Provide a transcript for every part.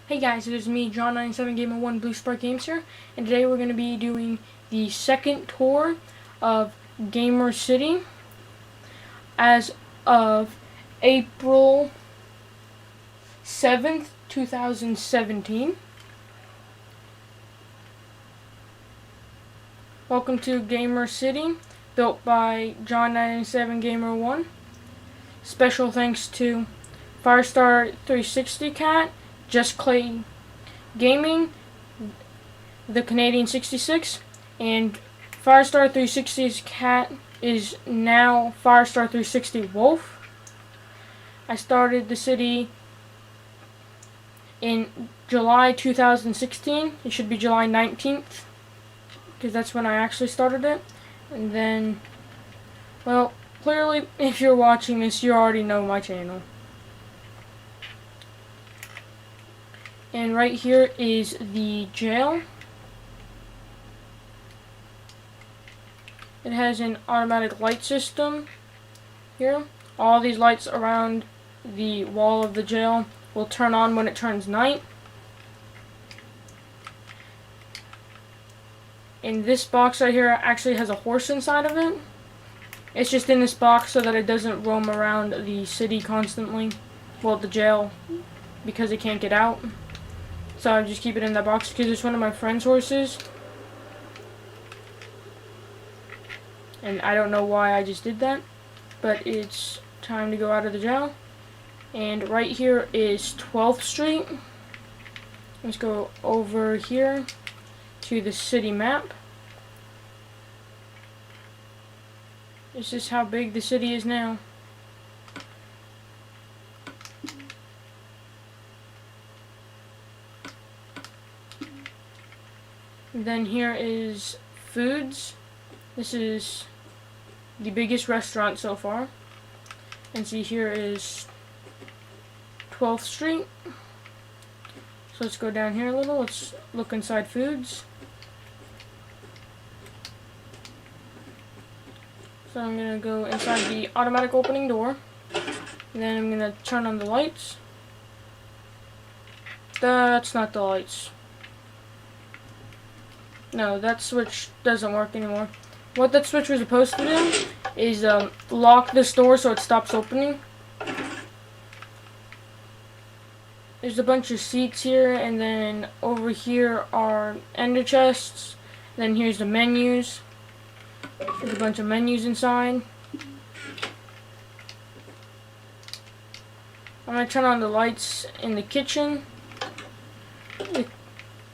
Hey guys, it is me, John97Gamer1 Blue Spark Games here, and today we're going to be doing the second tour of Gamer City as of April 7th, 2017. Welcome to Gamer City, built by John97Gamer1. Special thanks to Firestar360 Cat, Just Clay Gaming, the Canadian 66, and Firestar 360's cat is now Firestar 360 Wolf. I started the city in July 2016. It should be July 19th, because that's when I actually started it. And then, well, clearly, if you're watching this, you already know my channel. And right here is the jail. It has an automatic light system here. All these lights around the wall of the jail will turn on when it turns night. And this box right here actually has a horse inside of it. It's just in this box so that it doesn't roam around the city constantly. Well, the jail, because it can't get out. So I just keep it in that box because it's one of my friend's horses. And I don't know why I just did that. But it's time to go out of the jail. And right here is 12th Street. Let's go over here to the city map. This is how big the city is now. Then here is foods. This is the biggest restaurant so far. And see, here is 12th Street. So let's go down here a little. Let's look inside foods. So I'm going to go inside the automatic opening door. And then I'm going to turn on the lights. That's not the lights. No, that switch doesn't work anymore. What that switch was supposed to do is lock this door so it stops opening. There's a bunch of seats here, and then over here are ender chests. Then here's the menus. There's a bunch of menus inside. I'm going to turn on the lights in the kitchen.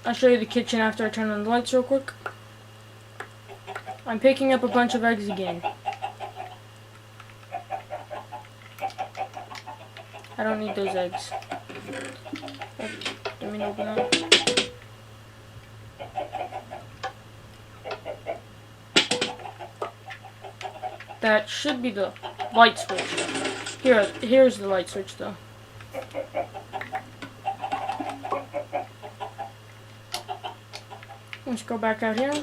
I'll show you the kitchen after I turn on the lights real quick. I'm picking up a bunch of eggs again. I don't need those eggs. Let me open that. That should be the light switch. Here's the light switch though. Let's go back out here.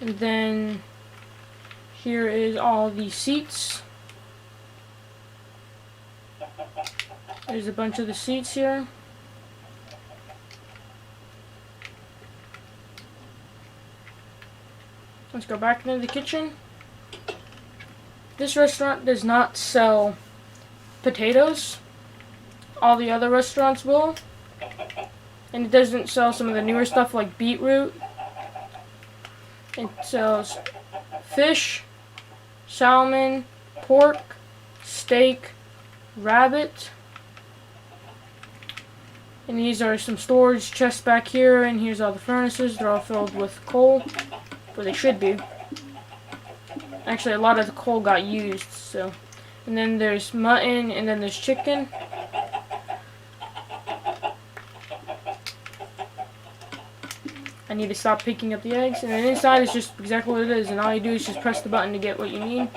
And then here is all the seats. There's a bunch of the seats here. Let's go back into the kitchen. This restaurant does not sell potatoes. All the other restaurants will. And it doesn't sell some of the newer stuff like beetroot. It sells fish, salmon, pork, steak, rabbit. And these are some storage chests back here, and here's all the furnaces. They're all filled with coal, or they should be. Actually, a lot of the coal got used, so. And then there's mutton, and then there's chicken. I need to stop picking up the eggs. And then inside is just exactly what it is. And all you do is just press the button to get what you need.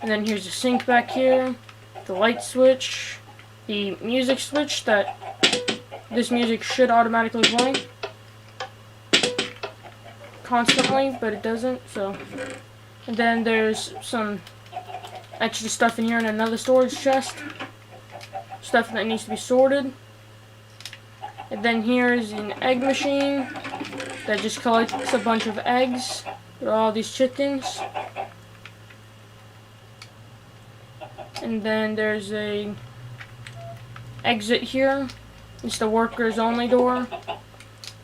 And then here's the sink back here. The light switch. The music switch that this music should automatically play. Constantly, but it doesn't. So. And then there's some extra stuff in here in another storage chest. Stuff that needs to be sorted. And then here's an egg machine that just collects a bunch of eggs with all these chickens. And then there's a exit here. It's the workers only door.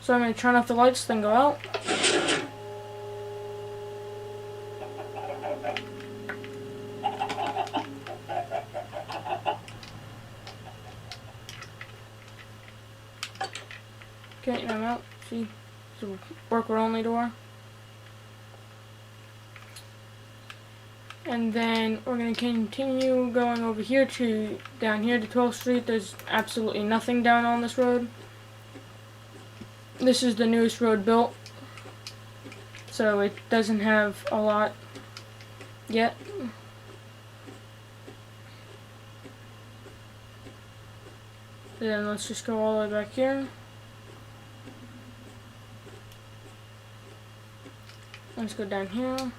So I'm going to turn off the lights, then go out. Okay, now I'm out. See? It's a worker only door. And then we're going to continue going over here to down here to 12th Street. There's absolutely nothing down on this road. This is the newest road built, so it doesn't have a lot yet. Then let's just go all the way back here. Let's go down here.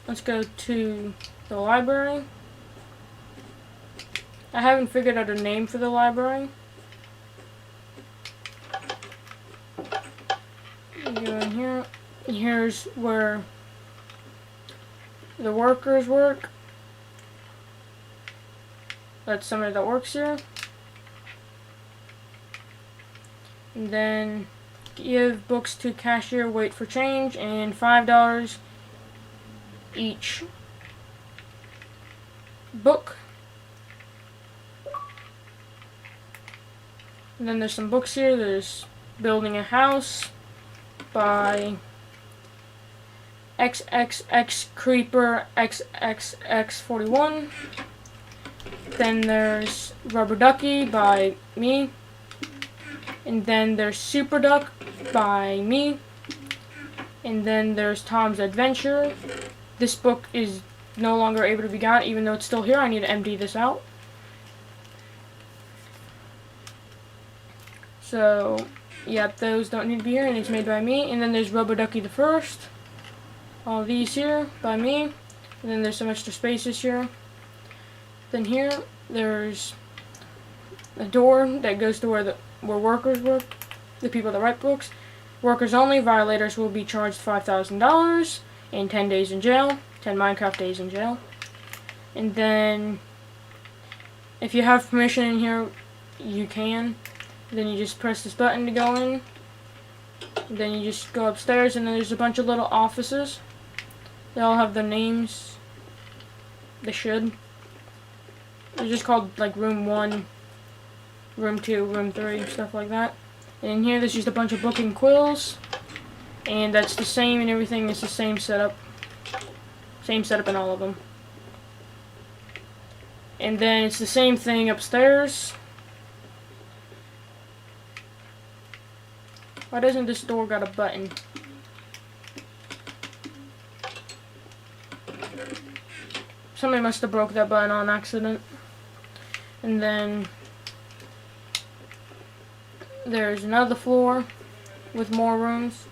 Let's go to the library. I haven't figured out a name for the library. Go in here. Here's where the workers work. That's somebody that works here. And then give books to cashier, wait for change, and $5 each book. And then there's some books here. There's Building a House by XXX Creeper XXX41. Then there's Rubber Ducky by me. And then there's Super Duck by me. And then there's Tom's Adventure. This book is no longer able to be got, even though it's still here. I need to empty this out. So, yep, those don't need to be here, and it's made by me. And then there's Rubber Ducky the First. All these here by me. And then there's some extra spaces here. Then here, there's a door that goes to where workers work, the people that write books. Workers only, violators will be charged $5,000 and 10 days in jail, 10 Minecraft days in jail. And then, if you have permission in here, you can. Then you just press this button to go in. And then you just go upstairs, and then there's a bunch of little offices. They all have their names. They should. They're just called like room 1, room 2, room 3, stuff like that. And in here there's just a bunch of book and quills. And that's the same and everything. It's the same setup. Same setup in all of them. And then it's the same thing upstairs. Why doesn't this door got a button? Somebody must have broke that button on accident. And then there's another floor with more rooms.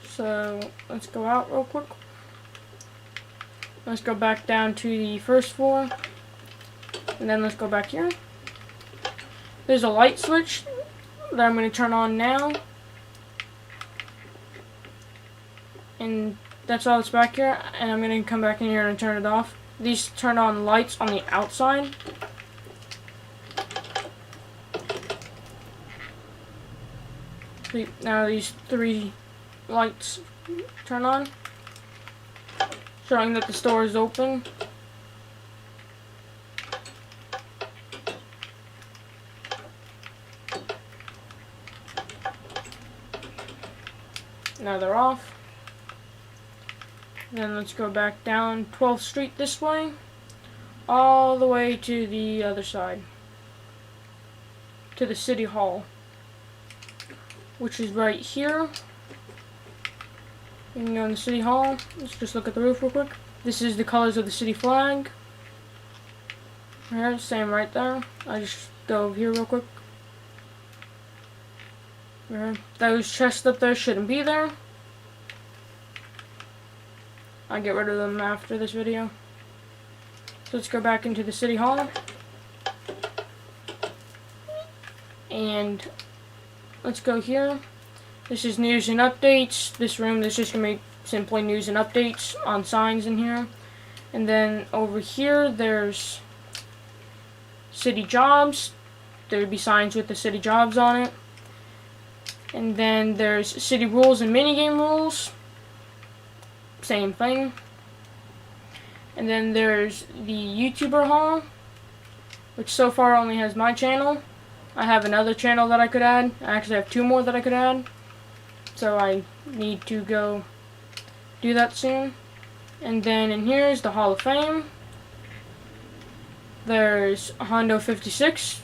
So let's go out real quick. Let's go back down to the first floor. And then let's go back here. There's a light switch that I'm going to turn on now. And that's all that's back here. And I'm going to come back in here and turn it off. These turn on lights on the outside. See, now these 3 lights turn on, showing that the store is open. Now they're off. Then let's go back down 12th Street this way, all the way to the other side, to the City Hall, which is right here. You can go in the City Hall. Let's just look at the roof real quick. This is the colors of the city flag. Right, same right there. I'll just go over here real quick. Right. Those chests up there shouldn't be there. I'll get rid of them after this video. So let's go back into the City Hall. And let's go here. This is news and updates. This room, there's just going to be simply news and updates on signs in here. And then over here, there's city jobs. There would be signs with the city jobs on it. And then there's city rules and minigame rules. Same thing. And then there's the YouTuber hall, which so far only has my channel. I have another channel that I could add. I actually have 2 more that I could add. So I need to go do that soon. And then in here is the Hall of Fame. There's Hondo 56.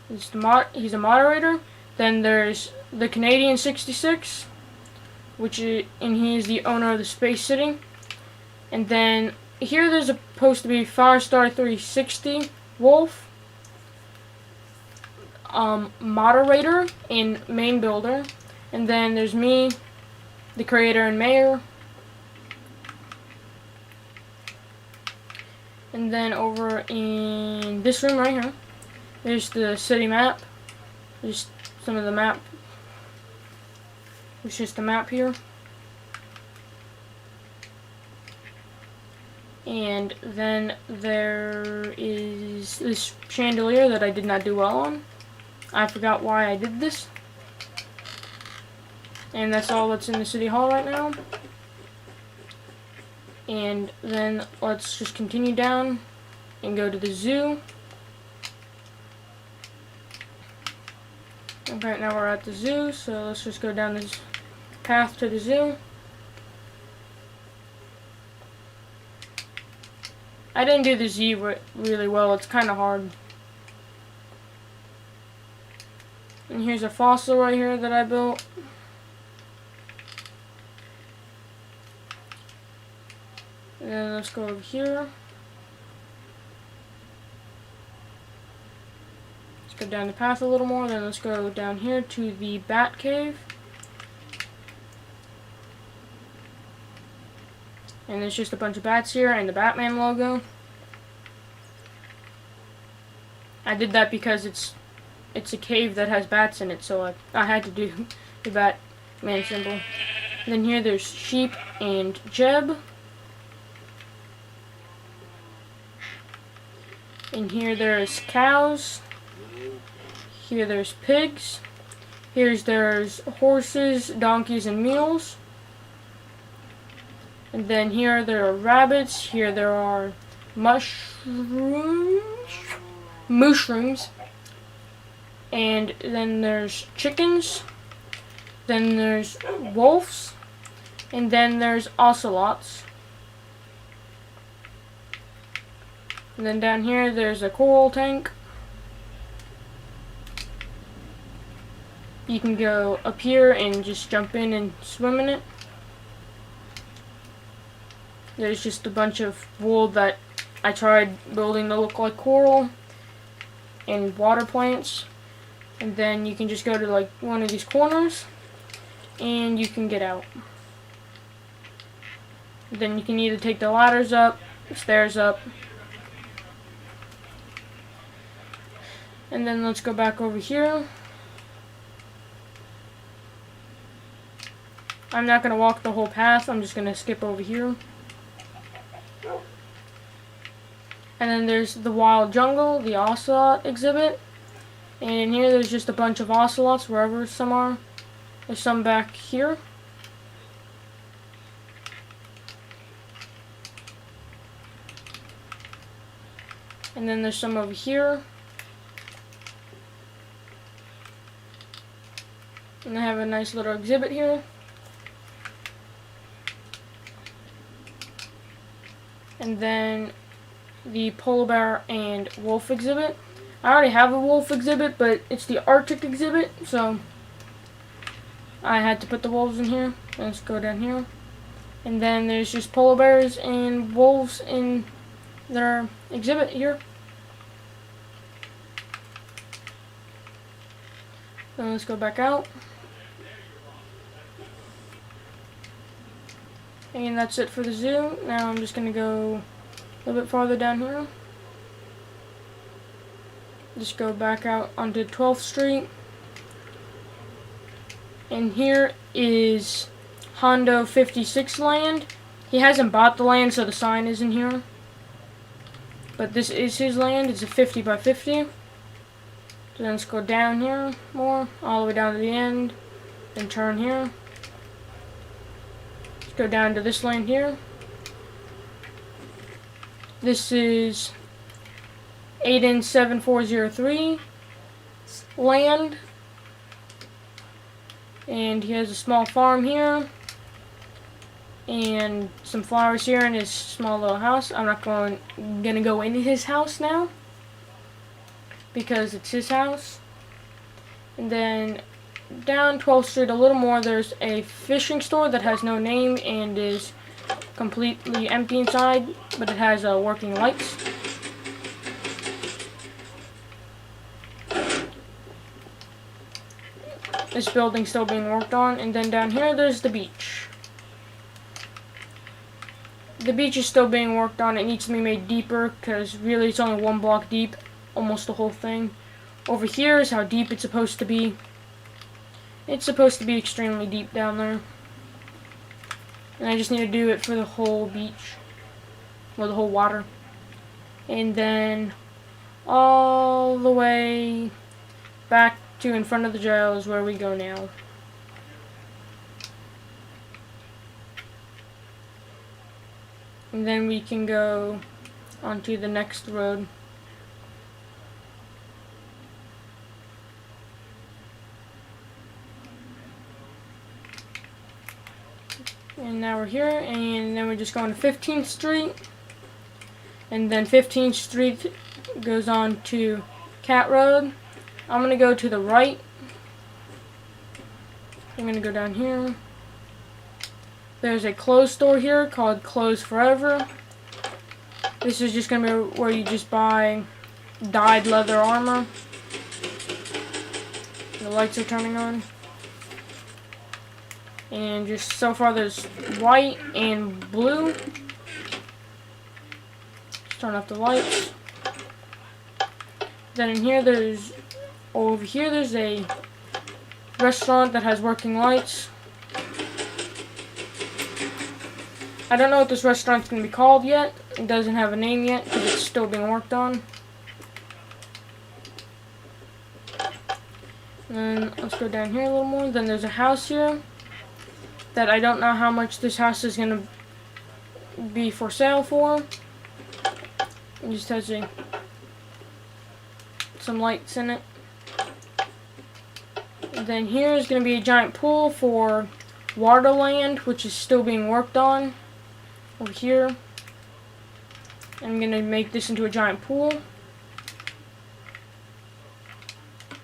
He's a moderator. Then there's the Canadian 66, and he is the owner of the Space City. And then here there's supposed to be Firestar 360 Wolf, moderator and main builder. And then there's me, the creator and mayor. And then over in this room right here, there's the city map. There's some of the map. It's just a map here. And then there is this chandelier that I did not do well on. I forgot why I did this. And that's all that's in the city hall right now. And then let's just continue down and go to the zoo. Okay, now we're at the zoo, so let's just go down this path to the zoo. I didn't do the Z really well, it's kind of hard. And here's a fossil right here that I built. And then let's go over here. Let's go down the path a little more, then let's go down here to the Bat Cave. And there's just a bunch of bats here and the Batman logo. I did that because it's a cave that has bats in it, so I had to do the Batman symbol. And then here there's sheep and Jeb. And here there's cows. Here there's pigs. There's horses, donkeys, and mules. And then here there are rabbits. Here there are mushrooms. And then there's chickens. Then there's wolves. And then there's ocelots. And then down here there's a coral tank. You can go up here and just jump in and swim in it. There's just a bunch of wool that I tried building to look like coral and water plants. And then you can just go to like one of these corners and you can get out. Then you can either take the ladders up, stairs up. And then let's go back over here. I'm not going to walk the whole path, I'm just going to skip over here. And then there's the wild jungle, the ocelot exhibit. And in here there's just a bunch of ocelots wherever some are. There's some back here. And then there's some over here. And I have a nice little exhibit here. And then the polar bear and wolf exhibit. I already have a wolf exhibit, but it's the Arctic exhibit, so I had to put the wolves in here. Let's go down here. And then there's just polar bears and wolves in their exhibit here. Then let's go back out. And that's it for the zoo. Now I'm just going to go a little bit farther down here. Just go back out onto 12th Street. And here is Hondo 56 land. He hasn't bought the land, so the sign isn't here. But this is his land. It's a 50 by 50. So then let's go down here more, all the way down to the end. Then turn here. Let's go down to this land here. This is Aiden 7403 land. And he has a small farm here. And some flowers here in his small little house. I'm not gonna go into his house now, because it's his house. And then down 12th Street a little more, there's a fishing store that has no name and is completely empty inside, but it has working lights. This building's still being worked on. And then down here there's the beach. The beach is still being worked on. It needs to be made deeper, because really it's only 1 block deep, almost the whole thing. Over here is how deep it's supposed to be. It's supposed to be extremely deep down there. And I just need to do it for the whole beach. Well, the whole water. And then all the way back to in front of the jail is where we go now. And then we can go onto the next road. And now we're here, and then we're just going to 15th Street. And then 15th Street goes on to Cat Road. I'm going to go to the right. I'm going to go down here. There's a clothes store here called Clothes Forever. This is just going to be where you just buy dyed leather armor. The lights are turning on. And just so far there's white and blue. Just turn off the lights. Then in here there's, over here there's a restaurant that has working lights. I don't know what this restaurant's going to be called yet. It doesn't have a name yet because it's still being worked on. And let's go down here a little more. Then there's a house here that I don't know how much this house is going to be for sale for. It just has some lights in it. And then here is going to be a giant pool for Waterland, which is still being worked on. Over here. I'm going to make this into a giant pool.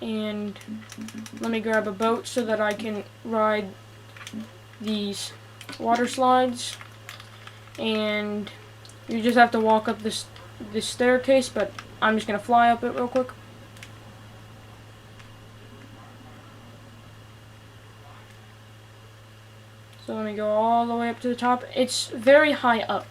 And let me grab a boat so that I can ride these water slides. And you just have to walk up this staircase, but I'm just going to fly up it real quick. So let me go all the way up to the top. It's very high up.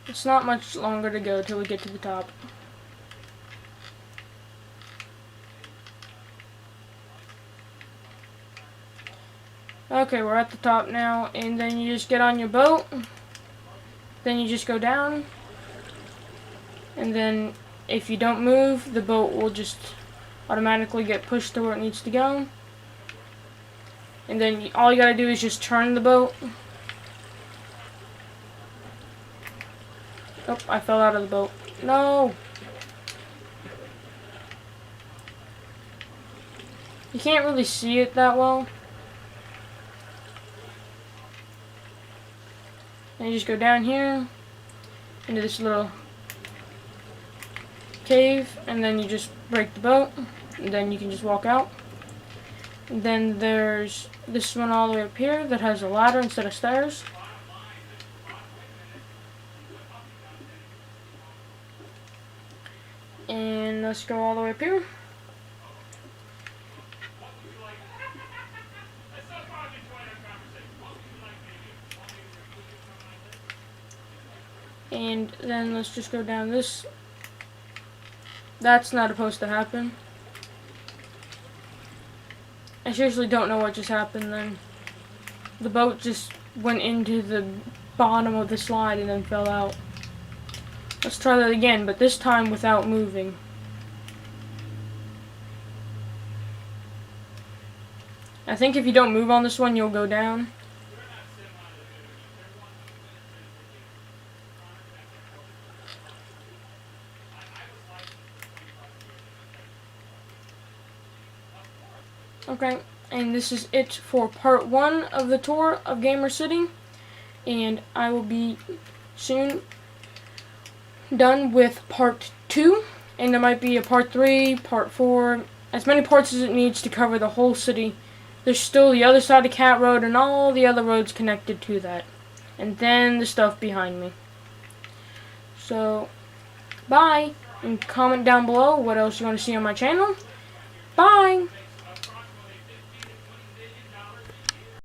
It's not much longer to go till we get to the top. Okay, we're at the top now, and then you just get on your boat. Then you just go down. And then if you don't move, the boat will just automatically get pushed to where it needs to go. And then all you gotta do is just turn the boat. Oh, I fell out of the boat. No! You can't really see it that well. And you just go down here into this little cave, and then you just break the boat, and then you can just walk out. And then there's this one all the way up here that has a ladder instead of stairs. And let's go all the way up here. And then let's just go down this. That's not supposed to happen. I seriously don't know what just happened then. The boat just went into the bottom of the slide and then fell out. Let's try that again, but this time without moving. I think if you don't move on this one, you'll go down. Okay, and this is it for part 1 of the tour of Gamer City, and I will be soon done with part 2, and there might be a part 3, part 4, as many parts as it needs to cover the whole city. There's still the other side of Cat Road and all the other roads connected to that, and then the stuff behind me. So, bye, and comment down below what else you want to see on my channel. Bye!